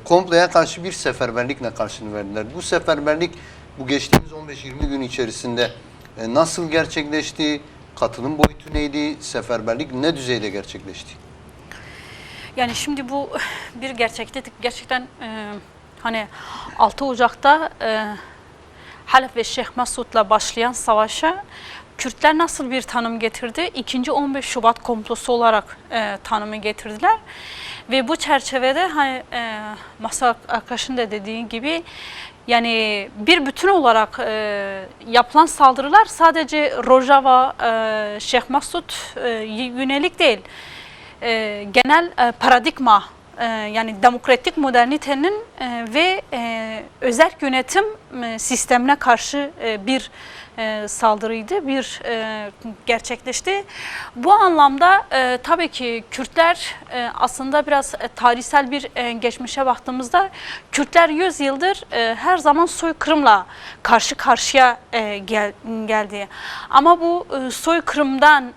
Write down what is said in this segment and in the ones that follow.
komploya karşı bir seferberlikle karşını verdiler. Bu seferberlik bu geçtiğimiz 15-20 gün içerisinde nasıl gerçekleşti? Katılım boyutu neydi? Seferberlik ne düzeyde gerçekleşti? Yani şimdi bu bir gerçeklik. Gerçekten hani 6 Ocak'ta Halep ve Şeyh Mesud'la başlayan savaşa Kürtler nasıl bir tanım getirdi? İkinci 15 Şubat komplosu olarak tanımı getirdiler. Ve bu çerçevede hani Masa Akaş'ın da dediği gibi yani bir bütün olarak yapılan saldırılar sadece Rojava, Şeyh Mesud yönelik değil. Genel paradigma yani demokratik modernitenin ve özerk yönetim sistemine karşı bir saldırıydı, bir gerçekleşti. Bu anlamda tabii ki Kürtler aslında biraz tarihsel bir geçmişe baktığımızda Kürtler 100 yıldır her zaman soykırımla karşı karşıya geldi. Ama bu soykırımdan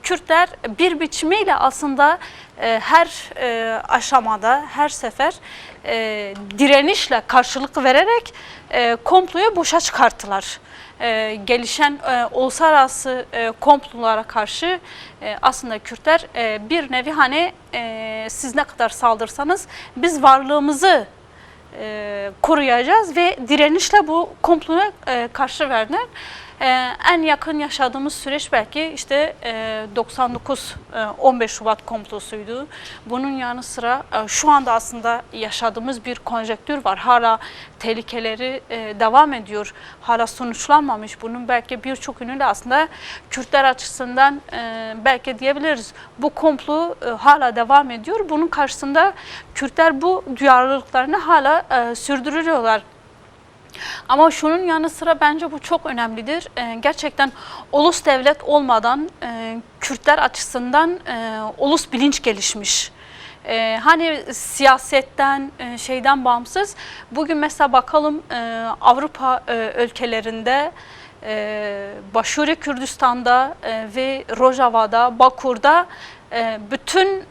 Kürtler bir biçimiyle aslında her aşamada, her sefer direnişle karşılık vererek komployu boşa çıkarttılar. Gelişen uluslararası komplolara karşı aslında Kürtler bir nevi hani siz ne kadar saldırsanız biz varlığımızı koruyacağız ve direnişle bu komploya karşı verdiler. En yakın yaşadığımız süreç belki işte 99-15 Şubat komplosuydu. Bunun yanı sıra şu anda aslında yaşadığımız bir konjektür var. Hala tehlikeleri devam ediyor. Hala sonuçlanmamış. Bunun belki birçok yönüyle aslında Kürtler açısından belki diyebiliriz. Bu komplo hala devam ediyor. Bunun karşısında Kürtler bu duyarlılıklarını hala sürdürüyorlar. Ama şunun yanı sıra bence bu çok önemlidir. Gerçekten ulus devlet olmadan Kürtler açısından ulus bilinç gelişmiş. Hani siyasetten, şeyden bağımsız. Bugün mesela bakalım Avrupa ülkelerinde, Başuri Kürdistan'da ve Rojava'da, Bakur'da bütün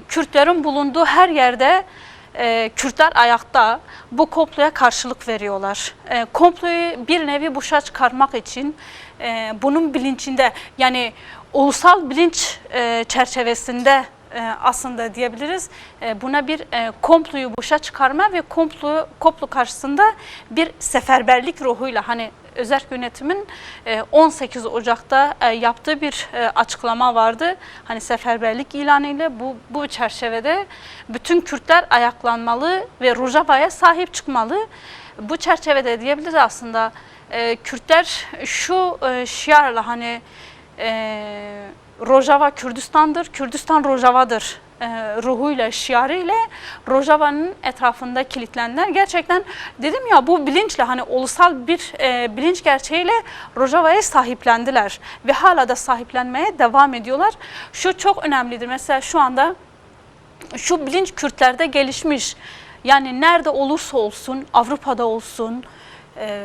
Kürtlerin bulunduğu her yerde Kürtler ayakta bu komploya karşılık veriyorlar. Komployu bir nevi boşa çıkarmak için bunun bilincinde yani ulusal bilinç çerçevesinde aslında diyebiliriz buna bir komployu boşa çıkarma ve komplo karşısında bir seferberlik ruhuyla hani özerk yönetimin 18 Ocak'ta yaptığı bir açıklama vardı. Hani seferberlik ilanıyla bu çerçevede bütün Kürtler ayaklanmalı ve Rojava'ya sahip çıkmalı. Bu çerçevede diyebiliriz aslında Kürtler şu şiarla hani Rojava Kürdistan'dır, Kürdistan Rojava'dır ruhuyla, şiarıyla Rojava'nın etrafında kilitlendiler. Gerçekten dedim ya bu bilinçle hani ulusal bir bilinç gerçeğiyle Rojava'ya sahiplendiler ve hala da sahiplenmeye devam ediyorlar. Şu çok önemlidir. Mesela şu anda şu bilinç Kürtlerde gelişmiş. Yani nerede olursa olsun, Avrupa'da olsun,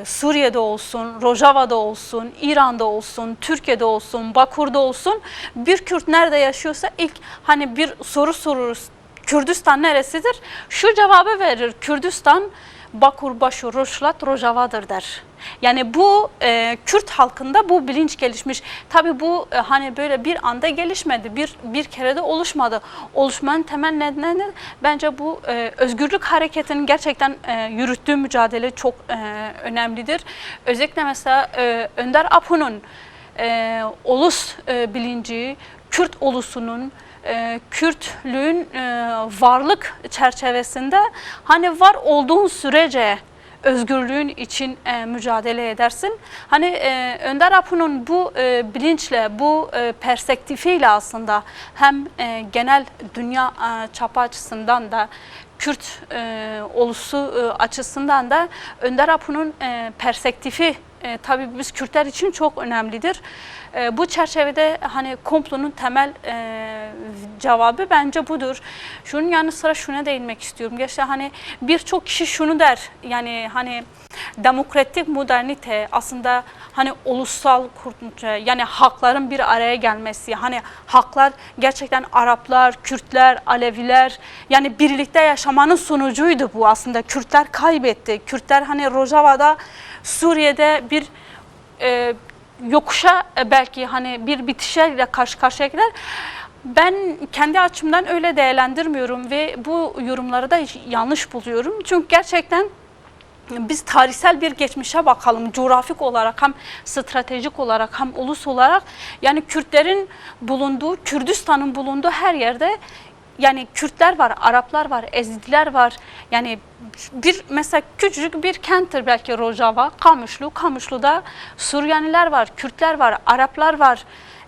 Suriye'de olsun, Rojava'da olsun, İran'da olsun, Türkiye'de olsun, Bakur'da olsun bir Kürt nerede yaşıyorsa ilk hani bir soru soruruz. Kürdistan neresidir? Şu cevabı verir. Kürdistan, Bakur, Başur, Roşlat, Rojava'dır der. Yani bu Kürt halkında bu bilinç gelişmiş. Tabii bu hani böyle bir anda gelişmedi. Bir kere de oluşmadı. Oluşmanın temel nedeni bence bu özgürlük hareketinin gerçekten yürüttüğü mücadele çok önemlidir. Özellikle mesela Önder Apo'nun ulus bilinci, Kürt ulusunun Kürtlüğün varlık çerçevesinde hani var olduğun sürece özgürlüğün için mücadele edersin. Hani Önder Apo'nun bu bilinçle, bu perspektifiyle aslında hem genel dünya çapı açısından da Kürt ulusu açısından da Önder Apo'nun perspektifi tabii biz Kürtler için çok önemlidir. Bu çerçevede hani komplonun temel cevabı bence budur. Şunun yanı sıra şuna değinmek istiyorum. Gerçekten hani birçok kişi şunu der. Yani hani demokratik modernite aslında hani ulusal yani hakların bir araya gelmesi, hani haklar gerçekten Araplar, Kürtler, Aleviler yani birlikte yaşamanın sonucuydu bu aslında. Kürtler kaybetti. Kürtler hani Rojava'da, Suriye'de bir yokuşa belki hani bir bitişle karşı karşıya gider. Ben kendi açımdan öyle değerlendirmiyorum ve bu yorumları da yanlış buluyorum. Çünkü gerçekten biz tarihsel bir geçmişe bakalım. Coğrafik olarak hem stratejik olarak hem ulus olarak yani Kürtlerin bulunduğu, Kürdistan'ın bulunduğu her yerde yani Kürtler var, Araplar var, Ezidiler var. Yani bir mesela küçücük bir kenttir belki Rojava, Kamışlı. Kamışlı'da Süryaniler var, Kürtler var, Araplar var,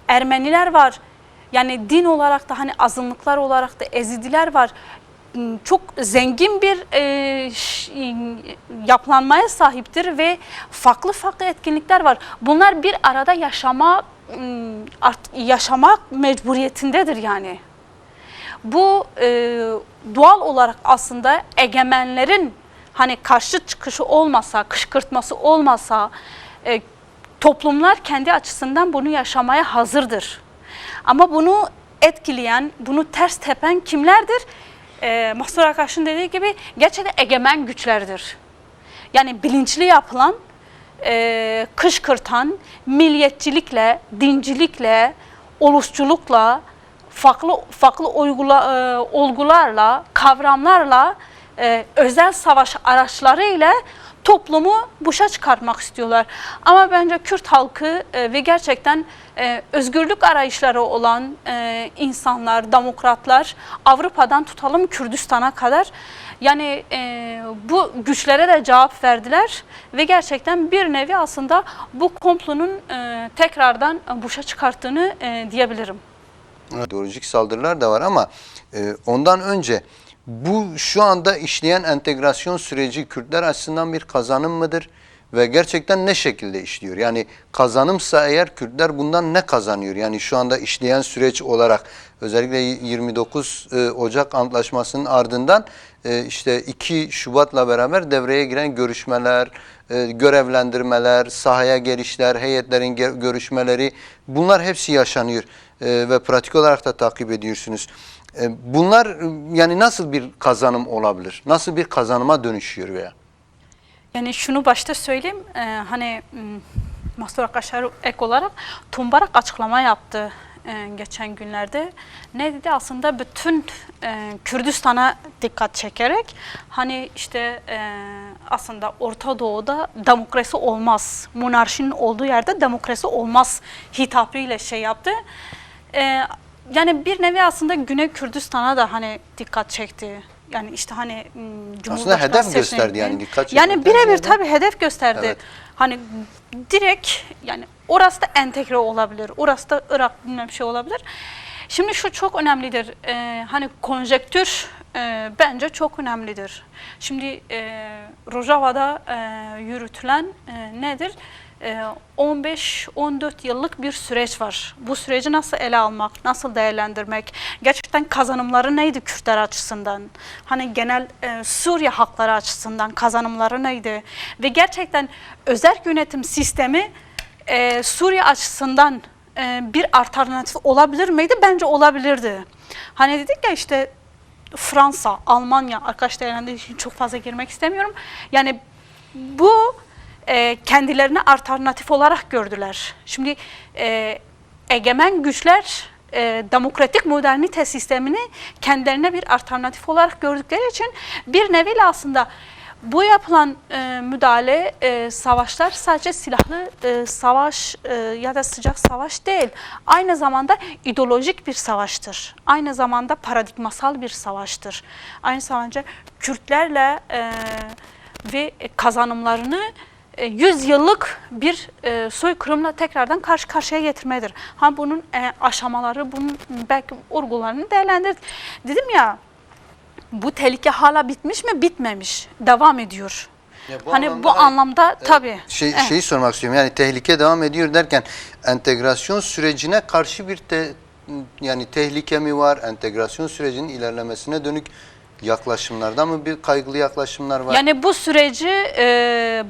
Ermeniler var. Yani din olarak da hani azınlıklar olarak da Ezidiler var. Çok zengin bir yapılanmaya sahiptir ve farklı farklı etkinlikler var. Bunlar bir arada yaşamak mecburiyetindedir yani. Bu doğal olarak aslında egemenlerin hani karşı çıkışı olmasa, kışkırtması olmasa toplumlar kendi açısından bunu yaşamaya hazırdır. Ama bunu etkileyen, bunu ters tepen kimlerdir? Mahsur Akaş'ın dediği gibi gerçekten egemen güçlerdir. Yani bilinçli yapılan, kışkırtan, milliyetçilikle, dincilikle, ulusçulukla, farklı olgularla, kavramlarla, özel savaş araçlarıyla toplumu boşa çıkartmak istiyorlar. Ama bence Kürt halkı ve gerçekten özgürlük arayışları olan insanlar, demokratlar Avrupa'dan tutalım Kürdistan'a kadar yani bu güçlere de cevap verdiler ve gerçekten bir nevi aslında bu komplonun tekrardan boşa çıkarttığını diyebilirim. İdeolojik saldırılar da var ama ondan önce bu şu anda işleyen entegrasyon süreci Kürtler açısından bir kazanım mıdır? Ve gerçekten ne şekilde işliyor? Yani kazanımsa eğer Kürtler bundan ne kazanıyor? Yani şu anda işleyen süreç olarak özellikle 29 Ocak Antlaşması'nın ardından işte 2 Şubat'la beraber devreye giren görüşmeler, görevlendirmeler, sahaya gelişler, heyetlerin görüşmeleri bunlar hepsi yaşanıyor ve pratik olarak da takip ediyorsunuz. Bunlar yani nasıl bir kazanım olabilir? Nasıl bir kazanıma dönüşüyor veya? Yani şunu başta söyleyeyim, hani Mahsur Akaşar ek olarak Tumbarak açıklama yaptı geçen günlerde. Ne dedi? Aslında bütün Kürdistan'a dikkat çekerek hani işte aslında Orta Doğu'da demokrasi olmaz, monarşinin olduğu yerde demokrasi olmaz hitabıyla şey yaptı. Yani bir nevi aslında Güney Kürdistan'a da hani dikkat çekti. Yani işte hani aslında hedef gösterdi yani dikkat çekti. Yani birebir tabii hedef gösterdi. Evet. Hani direkt yani orası da entegre olabilir. Orası da Irak bilmem şey olabilir. Şimdi şu çok önemlidir. Hani konjektür bence çok önemlidir. Şimdi Rojava'da yürütülen nedir? 15-14 yıllık bir süreç var. Bu süreci nasıl ele almak, nasıl değerlendirmek, gerçekten kazanımları neydi Kürtler açısından? Hani genel Suriye halkları açısından kazanımları neydi? Ve gerçekten özerk yönetim sistemi Suriye açısından bir alternatif olabilir miydi? Bence olabilirdi. Hani dedik ya işte Fransa, Almanya, arkadaş değerlendirdiği için çok fazla girmek istemiyorum. Yani bu kendilerine alternatif olarak gördüler. Şimdi egemen güçler demokratik modernite sistemini kendilerine bir alternatif olarak gördükleri için bir neviyle aslında bu yapılan müdahale, savaşlar sadece silahlı savaş ya da sıcak savaş değil. Aynı zamanda ideolojik bir savaştır. Aynı zamanda paradigmasal bir savaştır. Aynı zamanda Kürtlerle ve kazanımlarını 100 yıllık bir soykırımla tekrardan karşı karşıya getirmedir. Ha bunun aşamaları, bunun belki vurgularını değerlendirdik. Dedim ya, bu tehlike hala bitmiş mi? Bitmemiş. Devam ediyor. Ya hani bu anlamda tabii. Şeyi sormak istiyorum. Yani tehlike devam ediyor derken entegrasyon sürecine karşı bir yani tehlike mi var? Entegrasyon sürecinin ilerlemesine dönük Yaklaşımlarda mı bir kaygılı yaklaşımlar var? Yani bu süreci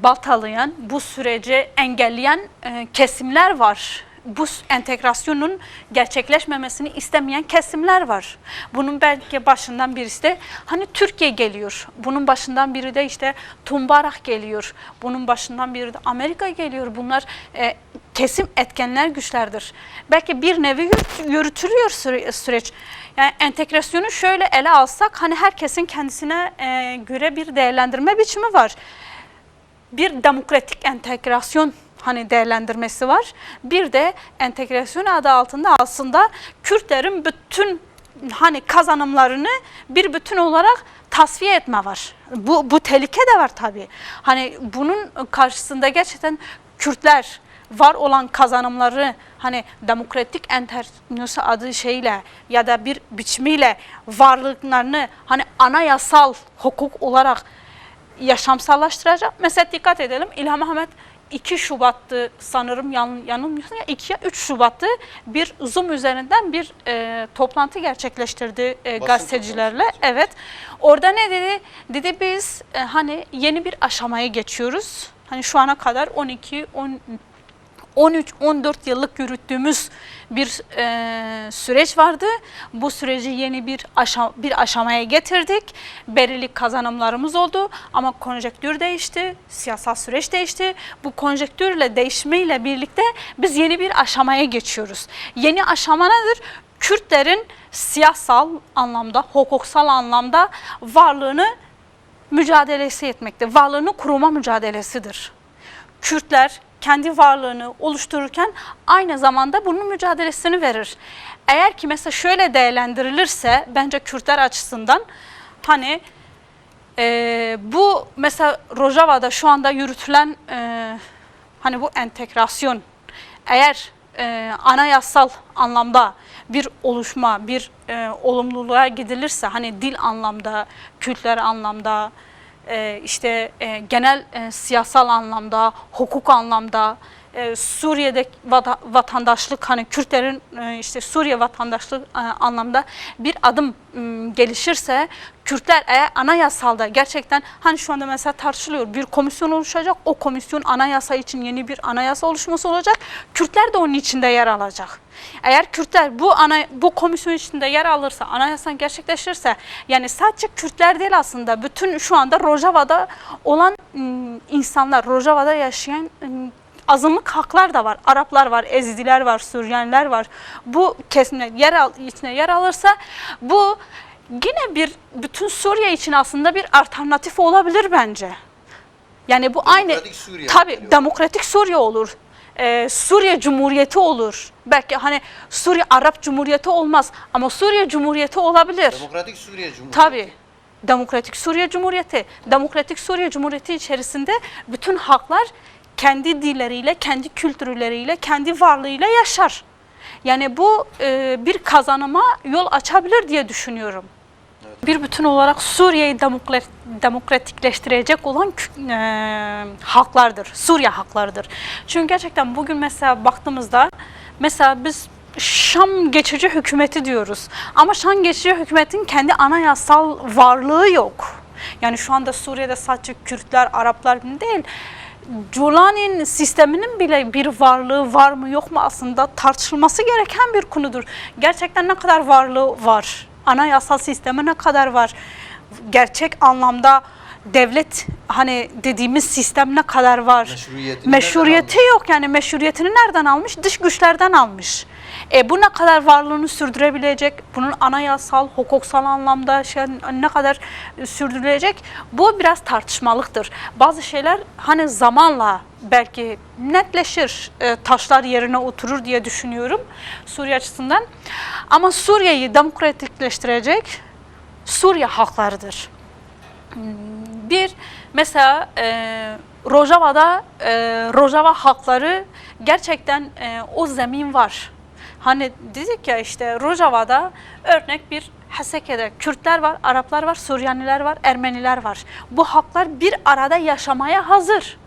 baltalayan, bu süreci engelleyen kesimler var. Bu entegrasyonun gerçekleşmemesini istemeyen kesimler var. Bunun belki başından birisi de hani Türkiye geliyor. Bunun başından biri de işte Tumbarak geliyor. Bunun başından biri de Amerika geliyor. Bunlar kesim etkenler güçlerdir. Belki bir nevi yürütülüyor süreç. Yani entegrasyonu şöyle ele alsak hani herkesin kendisine göre bir değerlendirme biçimi var. Bir demokratik entegrasyon hani değerlendirmesi var. Bir de entegrasyon adı altında aslında Kürtlerin bütün hani kazanımlarını bir bütün olarak tasfiye etme var. Bu tehlike de var tabii. Hani bunun karşısında gerçekten Kürtler var olan kazanımları hani demokratik entegrasyon adı şeyle ya da bir biçimiyle varlıklarını hani anayasal hukuk olarak yaşamsallaştıracak. Mesela dikkat edelim, İlham Ahmet 2 Şubat'tı sanırım, yanılmıyorsam 2 ya 3 Şubat'tı bir Zoom üzerinden bir toplantı gerçekleştirdi gazetecilerle. Evet. Orada ne dedi? Dedi biz hani yeni bir aşamaya geçiyoruz. Hani şu ana kadar 13-14 yıllık yürüttüğümüz bir süreç vardı. Bu süreci yeni bir aşamaya getirdik. Belirli kazanımlarımız oldu ama konjektür değişti, siyasal süreç değişti. Bu konjektürle değişmeyle birlikte biz yeni bir aşamaya geçiyoruz. Yeni aşama nedir? Kürtlerin siyasal anlamda, hukuksal anlamda varlığını mücadelesi etmekte. Varlığını kuruma mücadelesidir. Kürtler kendi varlığını oluştururken aynı zamanda bunun mücadelesini verir. Eğer ki mesela şöyle değerlendirilirse bence Kürtler açısından hani bu mesela Rojava'da şu anda yürütülen hani bu entegrasyon eğer anayasal anlamda bir oluşma, bir olumluluğa gidilirse hani dil anlamda, kültürel anlamda, işte genel siyasal anlamda, hukuk anlamda, Suriye'de vatandaşlık hani Kürtlerin işte Suriye vatandaşlık anlamda bir adım gelişirse Kürtler eğer anayasalda gerçekten hani şu anda mesela tartışılıyor bir komisyon oluşacak, o komisyon anayasa için yeni bir anayasa oluşması olacak, Kürtler de onun içinde yer alacak. Eğer Kürtler bu komisyon içinde yer alırsa, anayasa gerçekleşirse yani sadece Kürtler değil aslında bütün şu anda Rojava'da olan insanlar, Rojava'da yaşayan azınlık haklar da var. Araplar var, Ezidiler var, Süryaniler var. Bu kesimler içine yer alırsa bu yine bütün Suriye için aslında bir alternatif olabilir bence. Yani bu Demokratik aynı Suriye tabii demokratik Suriye olur. Suriye Cumhuriyeti olur. Belki hani Suriye Arap Cumhuriyeti olmaz ama Suriye Cumhuriyeti olabilir. Demokratik Suriye Cumhuriyeti. Tabii. Demokratik Suriye Cumhuriyeti. Demokratik Suriye Cumhuriyeti içerisinde bütün halklar kendi dilleriyle, kendi kültürleriyle, kendi varlığıyla yaşar. Yani bu bir kazanıma yol açabilir diye düşünüyorum. Evet. Bir bütün olarak Suriye'yi demokratikleştirecek olan halklardır, Suriye halklarıdır. Çünkü gerçekten bugün mesela baktığımızda, mesela biz Şam geçici hükümeti diyoruz. Ama Şam geçici hükümetin kendi anayasal varlığı yok. Yani şu anda Suriye'de sadece Kürtler, Araplar değil, Culani'nin sisteminin bile bir varlığı var mı yok mu aslında tartışılması gereken bir konudur. Gerçekten ne kadar varlığı var? Anayasal sistemi ne kadar var? Gerçek anlamda devlet hani dediğimiz sistem ne kadar var? Meşruiyeti yok, yani meşruiyetini nereden almış? Dış güçlerden almış. Bu ne kadar varlığını sürdürebilecek? Bunun anayasal, hukuksal anlamda ne kadar sürdürülecek? Bu biraz tartışmalıktır. Bazı şeyler hani zamanla belki netleşir, taşlar yerine oturur diye düşünüyorum Suriye açısından. Ama Suriye'yi demokratikleştirecek Suriye halklarıdır. Bir mesela Rojava'da Rojava halkları gerçekten o zemin var. Hani dedik ya işte Rojava'da örnek bir Haseke'de Kürtler var, Araplar var, Süryaniler var, Ermeniler var. Bu halklar bir arada yaşamaya hazır.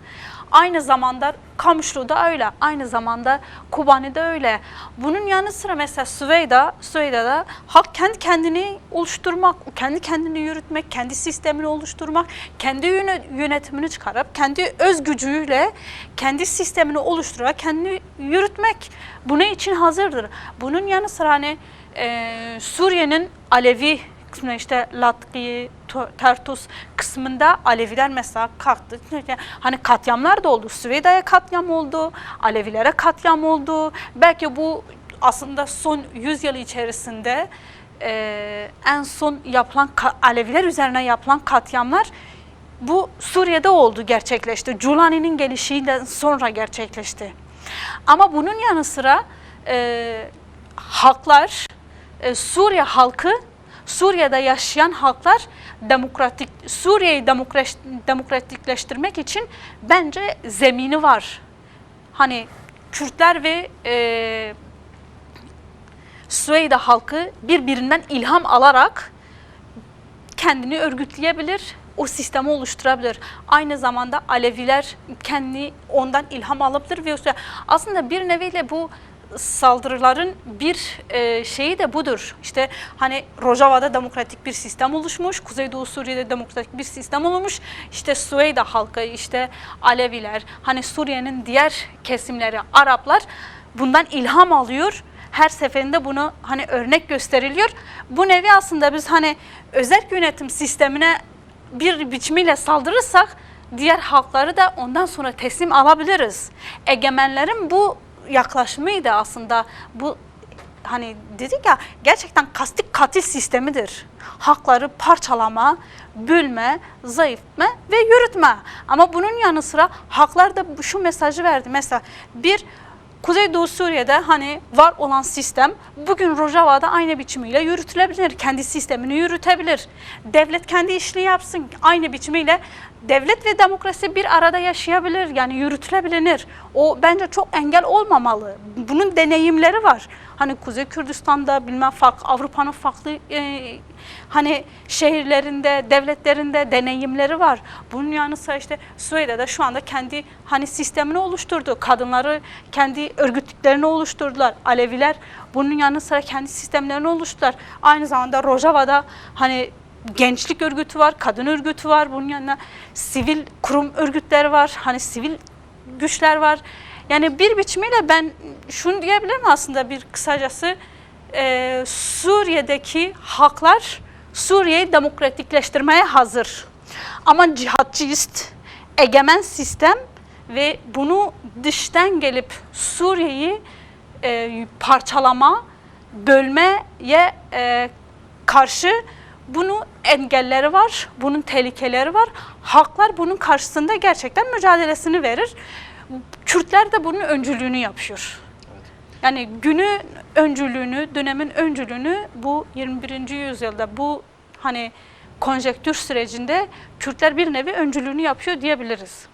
Aynı zamanda Kamışlı'da öyle, aynı zamanda Kobani'de öyle. Bunun yanı sıra mesela Süveyda'da halk kendi kendini oluşturmak, kendi kendini yürütmek, kendi sistemini oluşturmak, kendi yönetimini çıkarıp, kendi öz gücüyle kendi sistemini oluşturarak kendini yürütmek bunun için hazırdır. Bunun yanı sıra hani Suriye'nin Alevi kısmında işte Latki, Tertus kısmında Aleviler mesela kalktı. Hani katliamlar da oldu. Süveyda'ya katliam oldu, Alevilere katliam oldu. Belki bu aslında son 100 yıl içerisinde en son yapılan Aleviler üzerine yapılan katliamlar bu Suriye'de oldu, gerçekleşti. Culani'nin gelişiyle sonra gerçekleşti. Ama bunun yanı sıra halklar, Suriye halkı, Suriye'de yaşayan halklar Suriye'yi demokratikleştirmek için bence zemini var. Hani Kürtler ve Süveyda halkı birbirinden ilham alarak kendini örgütleyebilir, o sistemi oluşturabilir. Aynı zamanda Aleviler kendi ondan ilham alabilir ve aslında bir neviyle bu saldırıların bir şeyi de budur. İşte hani Rojava'da demokratik bir sistem oluşmuş, Kuzeydoğu Suriye'de demokratik bir sistem olmuş. İşte Süveyda halkı, işte Aleviler, hani Suriye'nin diğer kesimleri, Araplar bundan ilham alıyor. Her seferinde bunu hani örnek gösteriliyor. Bu nevi aslında biz hani özerk yönetim sistemine bir biçimiyle saldırırsak diğer halkları da ondan sonra teslim alabiliriz. Egemenlerin bu yaklaşımıydı aslında. Bu hani dedik ya, gerçekten kastik katil sistemidir. Halkları parçalama, bölme, zayıflatma ve yürütme. Ama bunun yanı sıra halklar da şu mesajı verdi. Mesela bir Kuzeydoğu Suriye'de hani var olan sistem bugün Rojava'da aynı biçimiyle yürütülebilir. Kendi sistemini yürütebilir. Devlet kendi işini yapsın. Aynı biçimiyle devlet ve demokrasi bir arada yaşayabilir. Yani yürütülebilir. O bence çok engel olmamalı. Bunun deneyimleri var. Hani Kuzey Kürdistan'da bilmem Avrupa'nın farklı hani şehirlerinde, devletlerinde deneyimleri var. Bunun yanı sıra işte Suriye'de şu anda kendi hani sistemini oluşturdu. Kadınları kendi örgütlüklerini oluşturdular. Aleviler bunun yanı sıra kendi sistemlerini oluşturdular. Aynı zamanda Rojava'da hani gençlik örgütü var, kadın örgütü var. Bunun yanına sivil kurum örgütleri var. Hani sivil güçler var. Yani bir biçimiyle ben şunu diyebilirim aslında bir kısacası Suriye'deki halklar Suriye'yi demokratikleştirmeye hazır. Ama cihatçist, egemen sistem ve bunu dıştan gelip Suriye'yi parçalama, bölmeye karşı bunun engelleri var, bunun tehlikeleri var. Halklar bunun karşısında gerçekten mücadelesini verir. Kürtler de bunun öncülüğünü yapıyor. Evet. Yani günün öncülüğünü, dönemin öncülüğünü bu 21. yüzyılda bu hani konjektür sürecinde Kürtler bir nevi öncülüğünü yapıyor diyebiliriz.